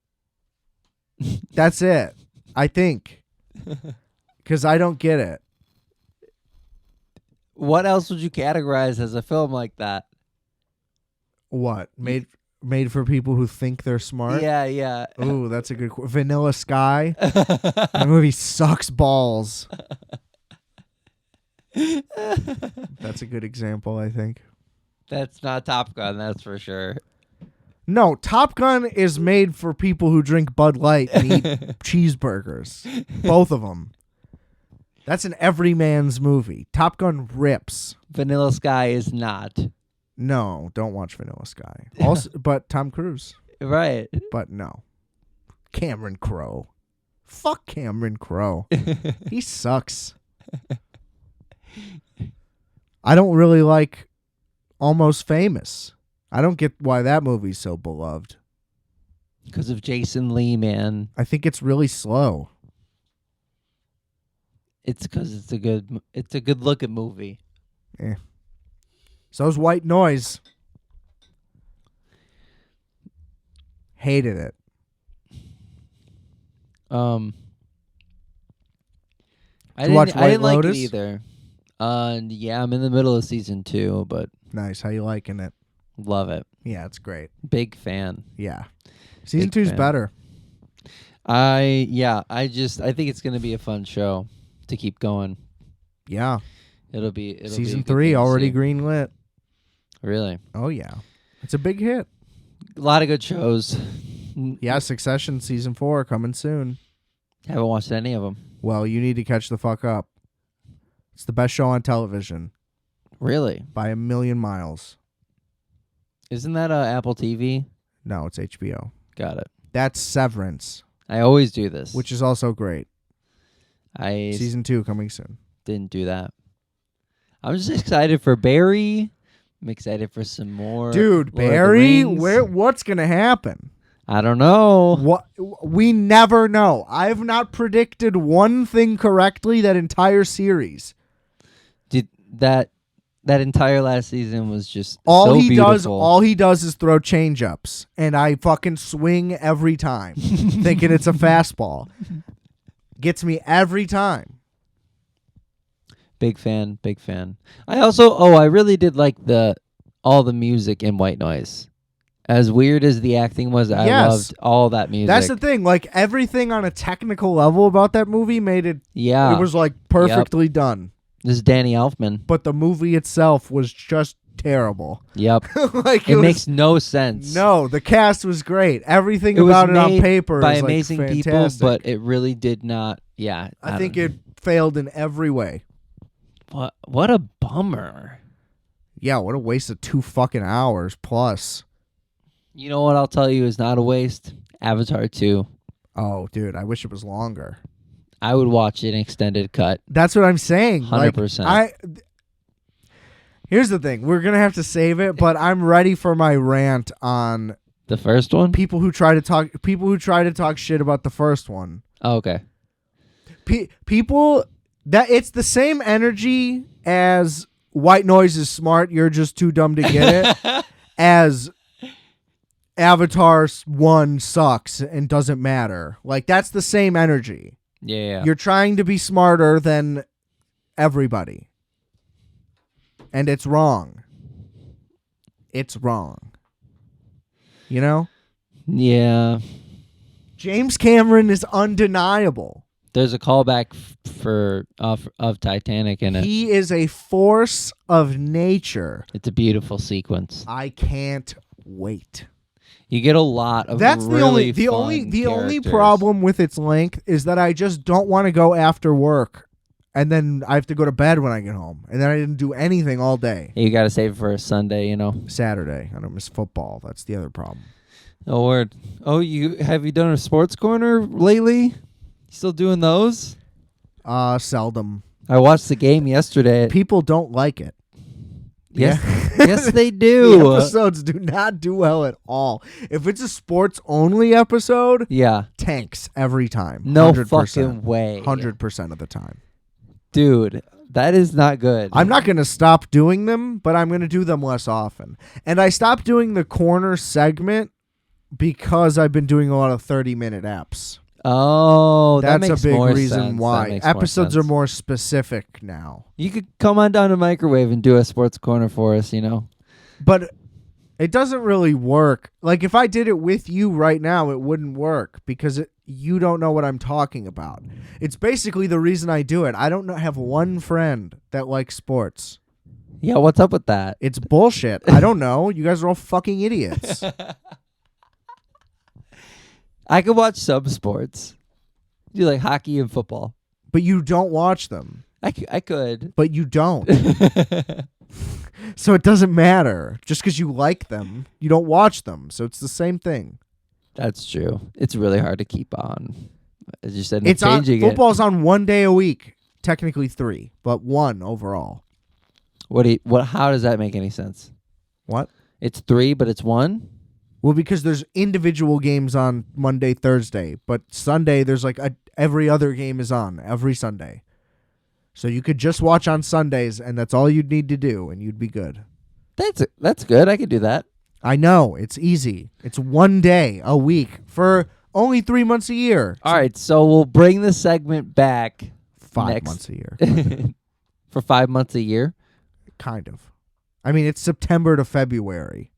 That's it. I think. Because I don't get it. What else would you categorize as a film like that? What? Made for people who think they're smart? Yeah. Ooh, that's a good Vanilla Sky. That movie sucks balls. That's a good example, I think. That's not Top Gun, that's for sure. No, Top Gun is made for people who drink Bud Light and eat cheeseburgers. Both of them. That's an everyman's movie. Top Gun rips. Vanilla Sky is not. No, don't watch Vanilla Sky. Also, but Tom Cruise. Right. But no. Cameron Crowe. Fuck Cameron Crowe. He sucks. I don't really like Almost Famous. I don't get why that movie's so beloved. Because of Jason Lee, man. I think it's really slow. It's because it's a good looking movie. Yeah. So's White Noise. Hated it. I watch White didn't like Lotus? it either. Yeah, I'm in the middle of season 2, but Nice. How you liking it? love it. Yeah, it's great. Big fan. Yeah. Season Big 2's fan. better. I think it's gonna be a fun show to keep going. Yeah. It'll be Season 3 already greenlit. Really? Oh, yeah. It's a big hit. A lot of good shows. Yeah, Succession Season 4 coming soon. Haven't watched any of them. Well, you need to catch the fuck up. It's the best show on television. Really? By a million miles. Isn't that Apple TV? No, it's HBO. Got it. That's Severance. I always do this. Which is also great. I Season 2 coming soon. Didn't do that. I'm just excited for Barry. I'm excited for some more. Dude, Barry, what's going to happen? I don't know. What we never know. I've not predicted one thing correctly that entire series. Did that entire last season was just all so he beautiful. All he does is throw change-ups, and I fucking swing every time, thinking it's a fastball. Gets me every time. Big fan. I really did like all the music in White Noise. As weird as the acting was, I loved all that music. That's the thing. Like, everything on a technical level about that movie made it... Yeah. It was, like, perfectly done. This is Danny Elfman. But the movie itself was just terrible. Yep. Like it makes no sense. No, the cast was great. Everything about it on paper by is amazing like people, but it really did not. Yeah. I think it failed in every way. What a bummer. Yeah, what a waste of 2 fucking hours plus. You know what I'll tell you is not a waste? Avatar 2. Oh, dude, I wish it was longer. I would watch an extended cut. That's what I'm saying. 100%. Like, here's the thing. We're going to have to save it, but I'm ready for my rant on the first one? People who try to talk shit about the first one. Oh, okay. People that it's the same energy as White Noise is smart, you're just too dumb to get it. As Avatar 1 sucks and doesn't matter. Like, that's the same energy. Yeah. You're trying to be smarter than everybody. And it's wrong. It's wrong. You know? Yeah. James Cameron is undeniable. There's a callback of Titanic in it. He is a force of nature. It's a beautiful sequence. I can't wait. You get a lot of That's really the only characters. problem with its length is that I just don't want to go after work, and then I have to go to bed when I get home, and then I didn't do anything all day. You got to save it for a Sunday, you know. Saturday, I don't miss football. That's the other problem. Oh word. Oh, have you done a sports corner lately? You still doing those? Seldom. I watched the game yesterday. People don't like it. Yes, yes, they do. The episodes do not do well at all. If it's a sports-only episode, tanks every time. No 100%. fucking way. 100% of the time. Dude, that is not good. I'm not going to stop doing them, but I'm going to do them less often. And I stopped doing the corner segment because I've been doing a lot of 30-minute apps. Oh, that's a big reason why. Episodes are more specific now. You could come on down to Microwave and do a sports corner for us, you know. But it doesn't really work. Like, if I did it with you right now, it wouldn't work because you don't know what I'm talking about. It's basically the reason I do it. I don't have one friend that likes sports. Yeah, what's up with that? It's bullshit. I don't know. You guys are all fucking idiots. I could watch some sports. Do like hockey and football. But you don't watch them. I could. But you don't. So it doesn't matter. Just because you like them, you don't watch them. So it's the same thing. That's true. It's really hard to keep on. As you said, football's on 1 day a week. Technically 3, but 1 overall. How does that make any sense? What? It's 3, but it's 1? Well, because there's individual games on Monday, Thursday, but Sunday there's like every other game is on every Sunday. So you could just watch on Sundays, and that's all you'd need to do, and you'd be good. That's good. I could do that. I know. It's easy. It's 1 day a week for only 3 months a year. All right, so we'll bring the segment back 5 months a year. For 5 months a year? Kind of. I mean, it's September to February.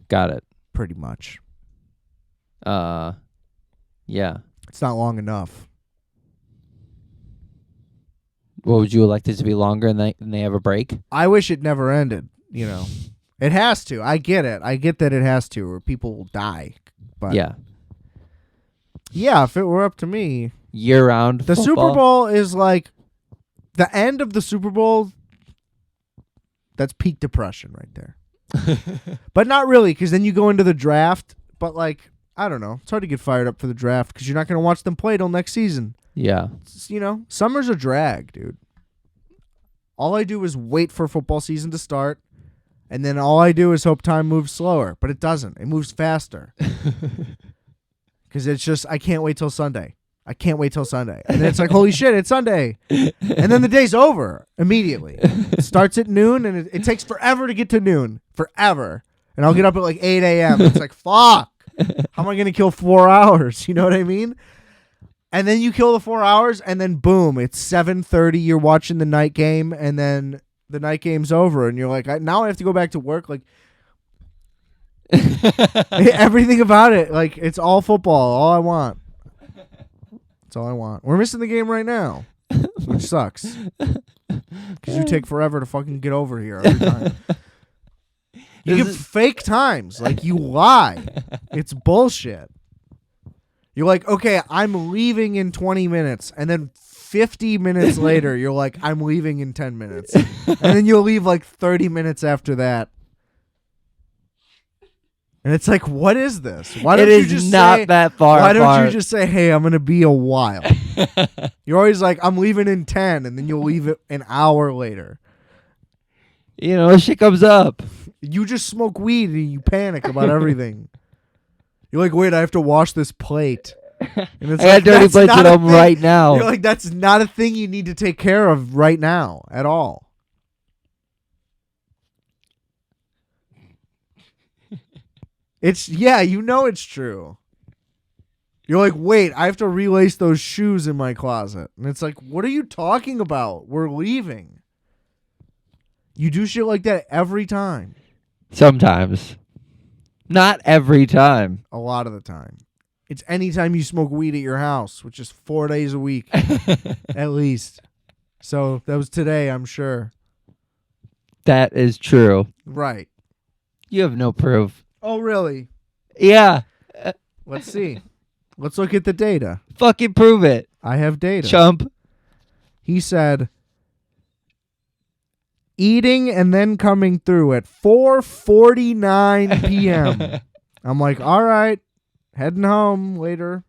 Got it. Pretty much. Yeah. It's not long enough. What would you like it to be longer and they have a break? I wish it never ended. It has to. I get it. I get that it has to, or people will die. But yeah, if it were up to me, year-round the football. Super Bowl is like the end of the Super Bowl. That's peak depression right there. But not really, because then you go into the draft. But I don't know. It's hard to get fired up for the draft because you're not going to watch them play till next season. Yeah. Summer's a drag, dude. All I do is wait for football season to start, and then all I do is hope time moves slower. But it doesn't. It moves faster. Because it's just, I can't wait till Sunday. And then it's like, holy shit, it's Sunday. And then the day's over immediately. It starts at noon, and it takes forever to get to noon. Forever. And I'll get up at 8 a.m. It's like, fuck. How am I going to kill 4 hours? You know what I mean? And then you kill the 4 hours, and then boom, it's 7:30. You're watching the night game, and then the night game's over, and you're like, now I have to go back to work. Everything about it, it's all football. All I want. That's all I want. We're missing the game right now, which sucks because you take forever to fucking get over here every time. You give fake times. You lie. It's bullshit. You're like, okay, I'm leaving in 20 minutes. And then 50 minutes later, you're like, I'm leaving in 10 minutes. And then you'll leave 30 minutes after that. And it's like, what is this? Why don't you just not that far Why apart. don't you just say, hey, I'm going to be a while? You're always like, I'm leaving in 10. And then you'll leave it an hour later. Shit comes up. You just smoke weed and you panic about everything. You're like, wait, I have to wash this plate. And it's I got dirty plates at home right now. You're like, that's not a thing you need to take care of right now at all. It's true. You're like, wait, I have to relace those shoes in my closet. And it's like, what are you talking about? We're leaving. You do shit like that every time. Sometimes. Not every time. A lot of the time. It's anytime you smoke weed at your house, which is 4 days a week. At least. So that was today, I'm sure. That is true. Right. You have no proof. Oh, really? Yeah. Let's see. Let's look at the data. Fucking prove it. I have data. Chump. He said, eating and then coming through at 4:49 p.m. I'm like, all right, heading home later,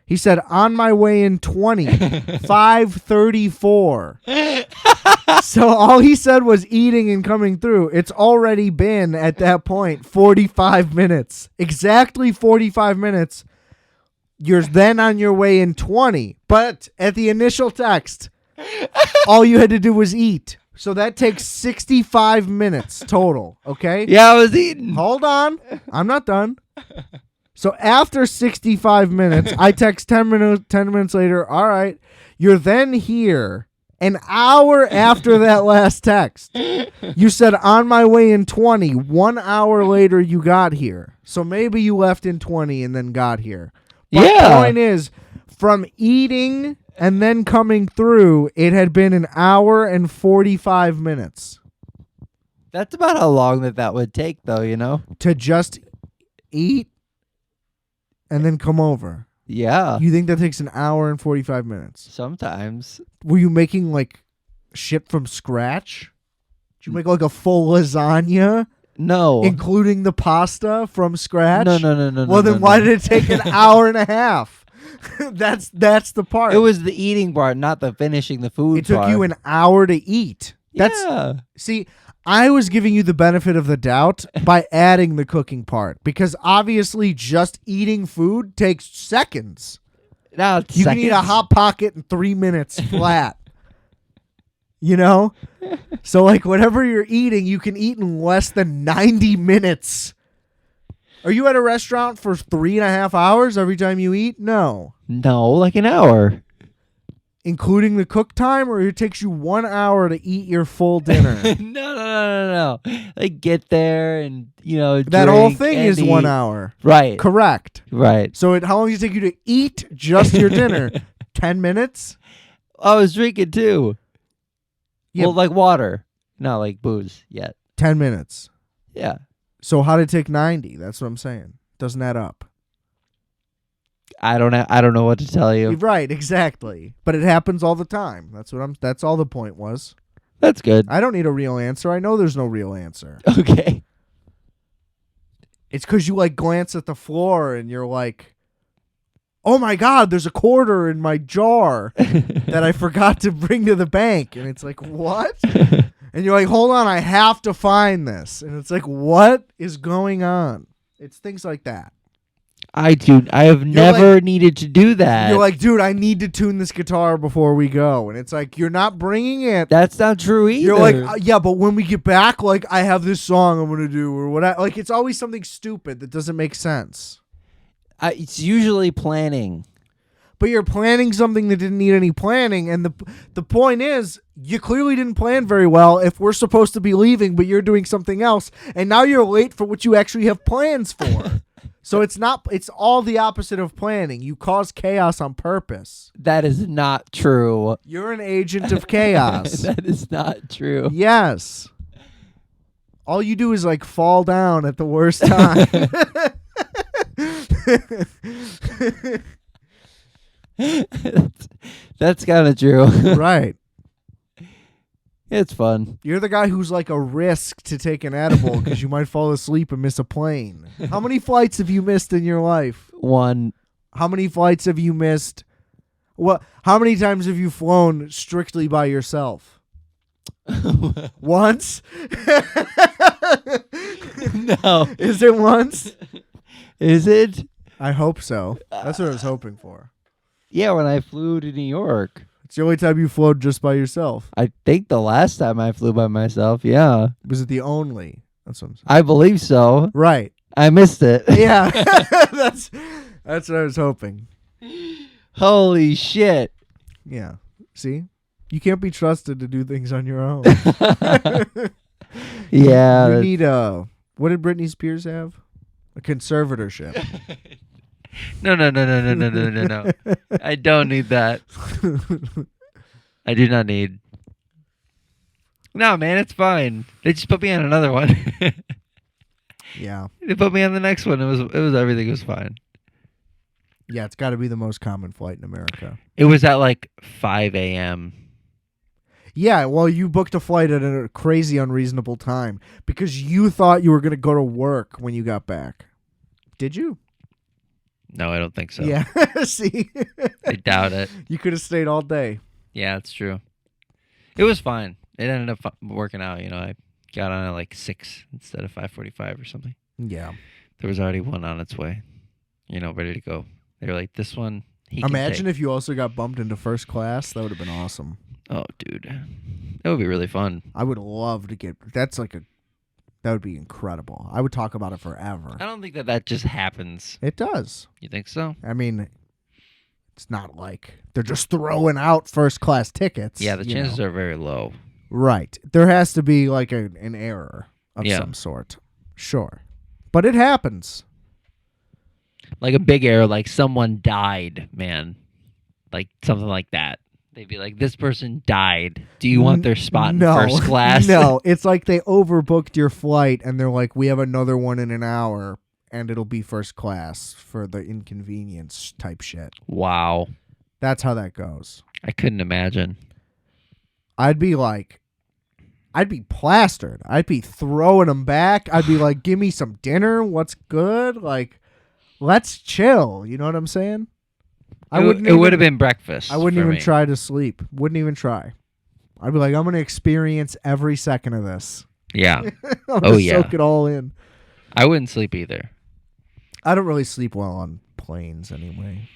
He said, on my way in 20, 5:34. So all he said was eating and coming through. It's already been, at that point, 45 minutes. Exactly 45 minutes. You're then on your way in 20. But at the initial text, all you had to do was eat. So that takes 65 minutes total, okay? Yeah, I was eating. Hold on. I'm not done. So after 65 minutes, I text 10 minutes later, all right, you're then here. An hour after that last text, you said, on my way in 20. 1 hour later, you got here. So maybe you left in 20 and then got here. But the point is, from eating and then coming through, it had been an hour and 45 minutes. That's about how long that would take, though, To just eat and then come over. Yeah. You think that takes an hour and 45 minutes? Sometimes. Were you making shit from scratch? Did you make a full lasagna? No. Including the pasta from scratch? No. Well, then why did it take an hour and a half? That's the part. It was the eating part, not the finishing the food It took part. you an hour to eat. See, I was giving you the benefit of the doubt by adding the cooking part because obviously just eating food takes seconds. Now You can eat a Hot Pocket in 3 minutes flat. So whatever you're eating, you can eat in less than 90 minutes. Are you at a restaurant for 3.5 hours every time you eat? No. No, an hour. Including the cook time, or it takes you 1 hour to eat your full dinner? No. Get there and, that whole thing is eat. 1 hour. Right. Correct. Right. So how long does it take you to eat just your dinner? 10 minutes? I was drinking too. Yeah. Well, like water, not like booze yet. 10 minutes. Yeah. So how did it take 90? That's what I'm saying. Doesn't add up. I don't know what to tell you. Right, exactly. But it happens all the time. That's all the point was. That's good. I don't need a real answer. I know there's no real answer. Okay. It's because you like glance at the floor and you're like, oh my God, there's a quarter in my jar that I forgot to bring to the bank. And it's like, what? And you're like, hold on, I have to find this. And it's like, what is going on? It's things like that. I have never needed to do that. You're like, dude, I need to tune this guitar before we go. And it's like, you're not bringing it. That's not true either. You're like, yeah, but when we get back, like, I have this song I'm going to do or what. Like, it's always something stupid that doesn't make sense. It's usually planning. But you're planning something that didn't need any planning. And the point is, you clearly didn't plan very well if we're supposed to be leaving, but you're doing something else. And now you're late for what you actually have plans for. So it's all the opposite of planning. You cause chaos on purpose. That is not true. You're an agent of chaos. That is not true. Yes. All you do is like fall down at the worst time. That's kind of true. Right. It's fun. You're the guy who's like a risk to take an edible because you might fall asleep and miss a plane. How many flights have you missed in your life? One. How many flights have you missed? How many times have you flown strictly by yourself? Once? No. Is it once? Is it? I hope so. That's what I was hoping for. Yeah, when I flew to New York. It's the only time you flew just by yourself. I think the last time I flew by myself, yeah. Was it the only? That's what I'm saying. I believe so. Right. I missed it. Yeah. That's what I was hoping. Holy shit. Yeah. See? You can't be trusted to do things on your own. Yeah. You need what did Britney Spears have? A conservatorship. No. I don't need that. I do not need. No, man, it's fine. They just put me on another one. Yeah. They put me on the next one. It was everything was fine. Yeah, it's got to be the most common flight in America. It was at like 5 a.m. Yeah, well, you booked a flight at a crazy unreasonable time because you thought you were going to go to work when you got back. Did you? No, I don't think so. Yeah, see? I doubt it. You could have stayed all day. Yeah, that's true. It was fine. It ended up working out. I got on at like 6 instead of 5:45 or something. Yeah. There was already one on its way, ready to go. They were like, this one, Imagine if you also got bumped into first class. That would have been awesome. Oh, dude. That would be really fun. I would love to get... That would be incredible. I would talk about it forever. I don't think that just happens. It does. You think so? I mean, it's not like they're just throwing out first class tickets. Yeah, the chances are very low. Right. There has to be like an error of some sort. Sure. But it happens. Like a big error, like someone died, man. Like something like that. They'd be like, this person died. Do you want their spot in first class? No, it's like they overbooked your flight and they're like, we have another one in an hour and it'll be first class for the inconvenience type shit. Wow. That's how that goes. I couldn't imagine. I'd be plastered. I'd be throwing them back. I'd be like, give me some dinner. What's good? Like, let's chill. You know what I'm saying? It would have been breakfast. I wouldn't even try to sleep. Wouldn't even try. I'd be like, I'm going to experience every second of this. Yeah. I'm going to soak it all in. I wouldn't sleep either. I don't really sleep well on planes anyway.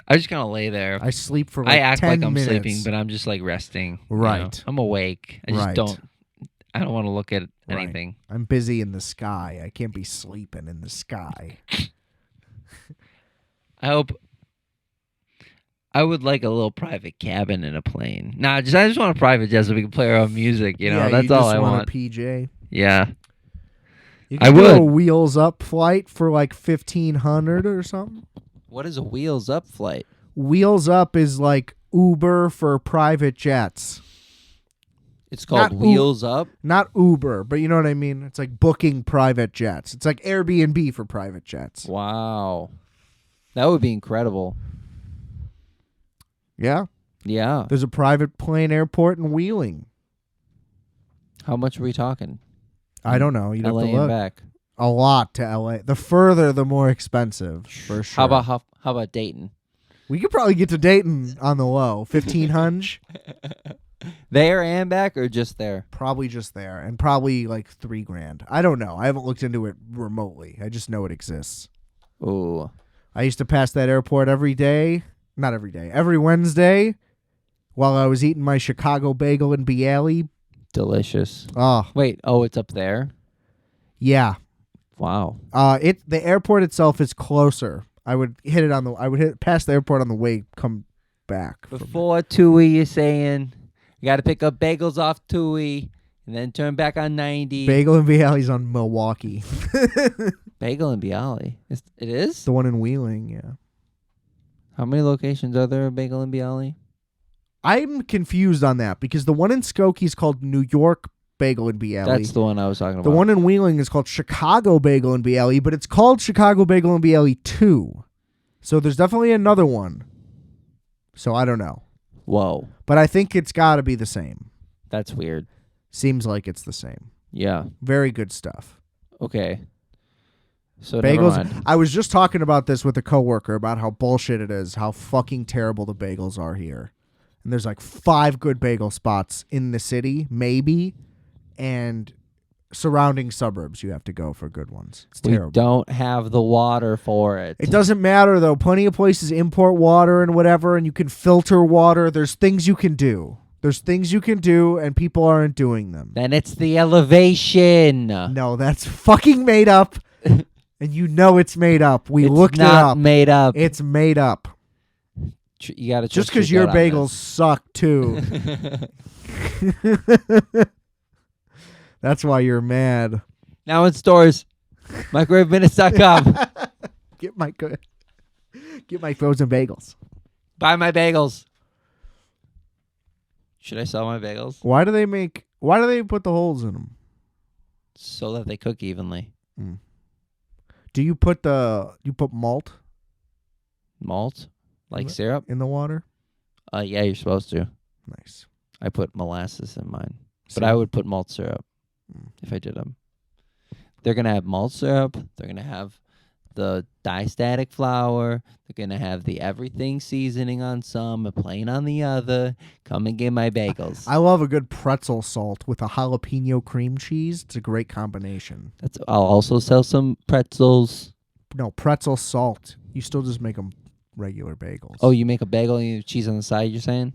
I just kind of lay there. I sleep for like 10 minutes. I act like I'm sleeping, but I'm just like resting. Right. I'm awake. I just I don't want to look at anything. Right. I'm busy in the sky. I can't be sleeping in the sky. I would like a little private cabin in a plane. I just want a private jet so we can play our own music. That's all I want. A PJ. Yeah, you can do a wheels up flight for like $1,500 or something. What is a wheels up flight? Wheels up is like Uber for private jets. It's called Wheels Up? Not Uber, but you know what I mean? It's like booking private jets. It's like Airbnb for private jets. Wow. That would be incredible. Yeah. Yeah. There's a private plane airport in Wheeling. How much are we talking? I don't know. You'd LA have to look. and back. A lot to LA. The further, the more expensive, for sure. How about Dayton? We could probably get to Dayton on the low. 1,500. There and back, or just there? Probably just there, and probably like $3,000. I don't know. I haven't looked into it remotely. I just know it exists. Ooh. I used to pass that airport every day. Not every day. Every Wednesday while I was eating my Chicago bagel in Bialy. Delicious. Oh. Wait, it's up there? Yeah. Wow. The airport itself is closer. I would hit past the airport on the way come back. Before Tui, you're saying you got to pick up Bagels off Tui and then turn back on 90. Bagel and Bialy's on Milwaukee. Bagel and Bialy. It is? The one in Wheeling, yeah. How many locations are there of Bagel and Bialy? I'm confused on that because the one in Skokie is called New York Bagel and Bialy. That's the one I was talking about. The one in Wheeling is called Chicago Bagel and Bialy, but it's called Chicago Bagel and Bialy 2. So there's definitely another one. So I don't know. Whoa. But I think it's got to be the same. That's weird. Seems like it's the same. Yeah. Very good stuff. Okay. So bagels. I was just talking about this with a coworker about how bullshit it is, how fucking terrible the bagels are here. And there's like 5 good bagel spots in the city, maybe, and surrounding suburbs you have to go for good ones. It's terrible. We don't have the water for it. It doesn't matter, though. Plenty of places import water and whatever, and you can filter water. There's things you can do. And people aren't doing them. Then it's the elevation. No, that's fucking made up. And you know it's made up. We looked it up. It's not made up. It's made up. You gotta just because your bagels suck too. That's why you're mad. Now in stores, microwaveminutes.com. Get my frozen bagels. Buy my bagels. Should I sell my bagels? Why do they put the holes in them? So that they cook evenly. Mm. Do you put malt? Malt? Like syrup? In the water? Yeah, you're supposed to. Nice. I put molasses in mine. But I would put malt syrup if I did them. They're going to have malt syrup. They're going to have the diastatic flour. They're going to have the everything seasoning on some, a plain on the other. Come and get my bagels. I love a good pretzel salt with a jalapeno cream cheese. It's a great combination. I'll also sell some pretzels. No, pretzel salt. You still just make them regular bagels. Oh, you make a bagel and you have cheese on the side, you're saying?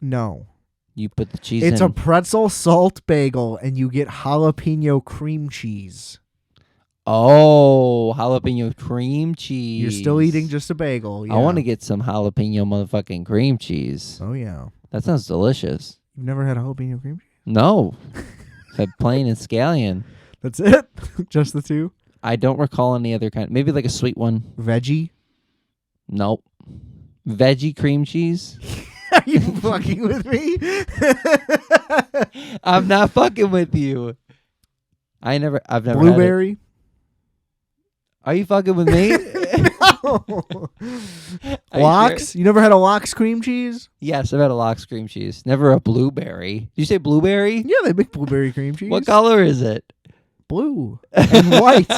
No. You put the cheese in. It's a pretzel salt bagel, and you get jalapeno cream cheese. Oh, jalapeno cream cheese. You're still eating just a bagel. Yeah. I want to get some jalapeno motherfucking cream cheese. Oh, yeah. That sounds delicious. You've never had a jalapeno cream cheese? No. I've had plain and scallion. That's it? Just the two? I don't recall any other kind. Maybe like a sweet one. Veggie? Nope. Veggie cream cheese? Are you fucking with me? I'm not fucking with you. I've never Blueberry? had it. Are you fucking with me? No. Lox? You never had a Lox cream cheese? Yes, I've had a Lox cream cheese. Never a blueberry. Did you say blueberry? Yeah, they make blueberry cream cheese. What color is it? Blue and white.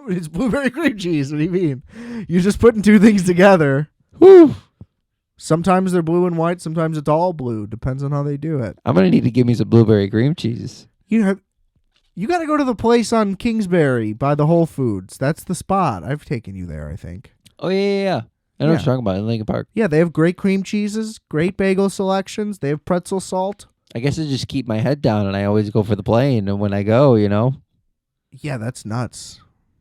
It's blueberry cream cheese. What do you mean? You're just putting two things together. Whew. Sometimes they're blue and white. Sometimes it's all blue. Depends on how they do it. I'm going to need to give me some blueberry cream cheese. You got to go to the place on Kingsbury by the Whole Foods. That's the spot. I've taken you there, I think. Oh, yeah. I know what you're talking about in Lincoln Park. Yeah, they have great cream cheeses, great bagel selections. They have pretzel salt. I guess I just keep my head down and I always go for the plain. And when I go, Yeah, that's nuts.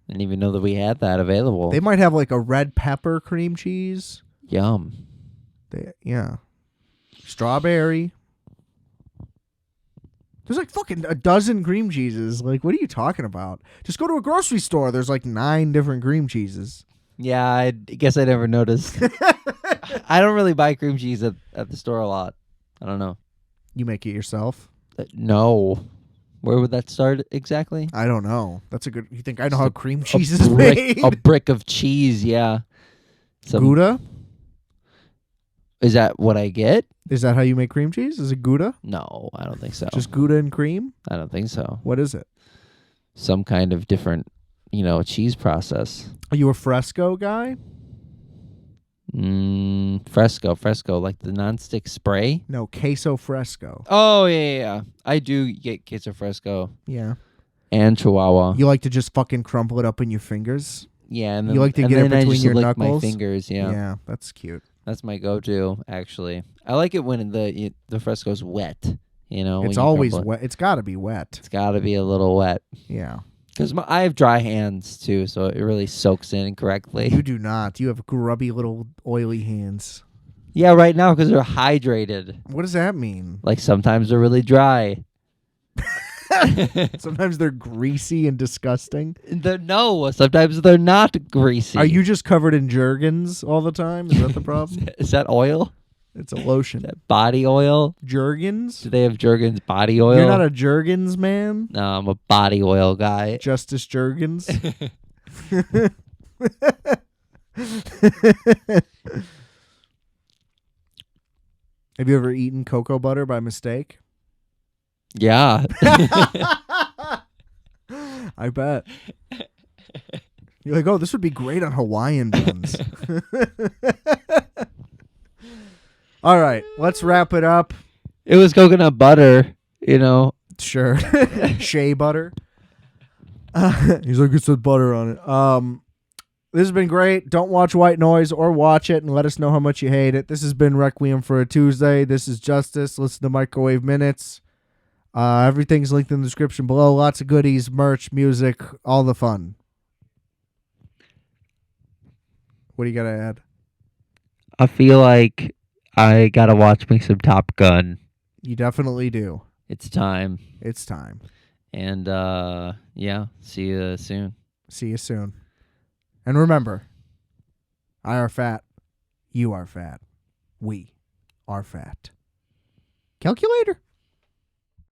I didn't even know that we had that available. They might have like a red pepper cream cheese. Yum. Yeah. Strawberry. There's like fucking a dozen cream cheeses. Like, what are you talking about? Just go to a grocery store. There's like 9 different cream cheeses. Yeah, I guess I never noticed I don't really buy cream cheese at the store a lot. I don't know. You make it yourself? No. Where would that start exactly? I don't know. That's a good. You think I know Just how cream cheese is made? A brick of cheese, yeah. Gouda? Is that what I get? Is that how you make cream cheese? Is it Gouda? No, I don't think so. Just Gouda and cream? I don't think so. What is it? Some kind of different, cheese process. Are you a Fresco guy? Fresco, like the nonstick spray? No, queso Fresco. Oh, yeah. I do get queso Fresco. Yeah. And Chihuahua. You like to just fucking crumple it up in your fingers? Yeah. And then, you like to get it between your knuckles? My fingers, yeah. Yeah, that's cute. That's my go-to, actually. I like it when the Fresco's wet, It's always wet. It's got to be wet. It's got to be a little wet. Yeah. Because I have dry hands, too, so it really soaks in correctly. You do not. You have grubby little oily hands. Yeah, right now, because they're hydrated. What does that mean? Like, sometimes they're really dry. Sometimes they're greasy and disgusting. No, sometimes they're not greasy. Are you just covered in Jergens all the time? Is that the problem? Is that oil? It's a lotion. Is that body oil? Jergens? Do they have Jergens body oil? You're not a Jergens man? No, I'm a body oil guy. Justis Jergens? Have you ever eaten cocoa butter by mistake? Yeah. I bet. You're like, oh, this would be great on Hawaiian buns. All right, let's wrap it up. It was coconut butter, Sure. Shea butter. He's like, it said butter on it. This has been great. Don't watch White Noise or watch it and let us know how much you hate it. This has been Requiem for a Tuesday. This is Justis. Listen to Microwave Minutes. Everything's linked in the description below. Lots of goodies, merch, music, all the fun. What do you got to add? I feel like I got to watch me some Top Gun. You definitely do. It's time. It's time. And, yeah, see you soon. See you soon. And remember, I are fat. You are fat. We are fat. Calculator.